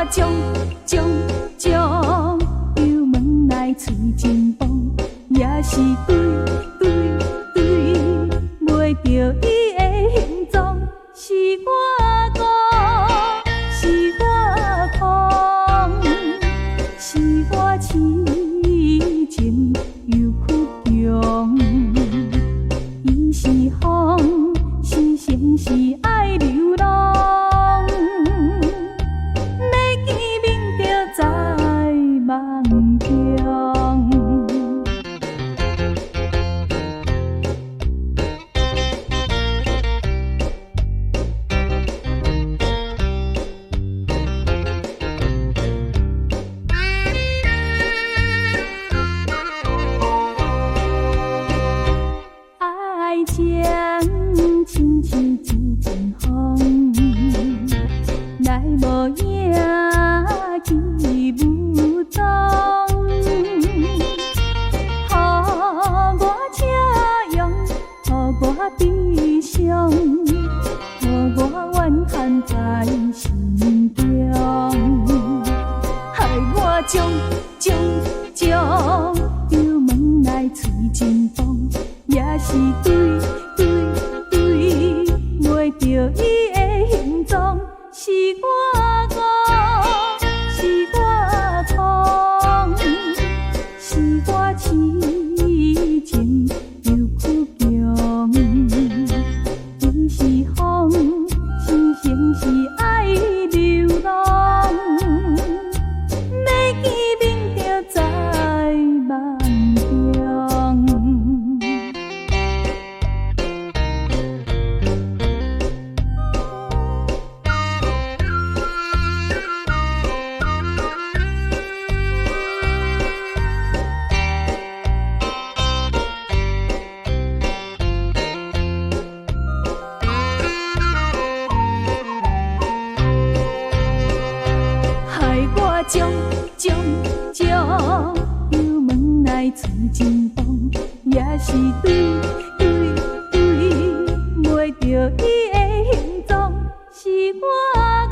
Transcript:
将将将，油门来吹真风，也是对对对，袂着伊的形状，是我戆，是我狂，是我痴情又倔强。伊是风，是城是爱流浪，要见面就在梦中。爱情亲像一阵风，来无影去无踪。予我车用，予我悲伤，予我怨叹在心中，害我将将将油门来吹真风。也是对对对，袂着伊的形状，是我戆，是我狂，是我痴情又倔强。伊是风，是城是爱流浪，要见面就在梦中。将将将，油门来吹真风，也是对对对，袂着伊的形状，是我。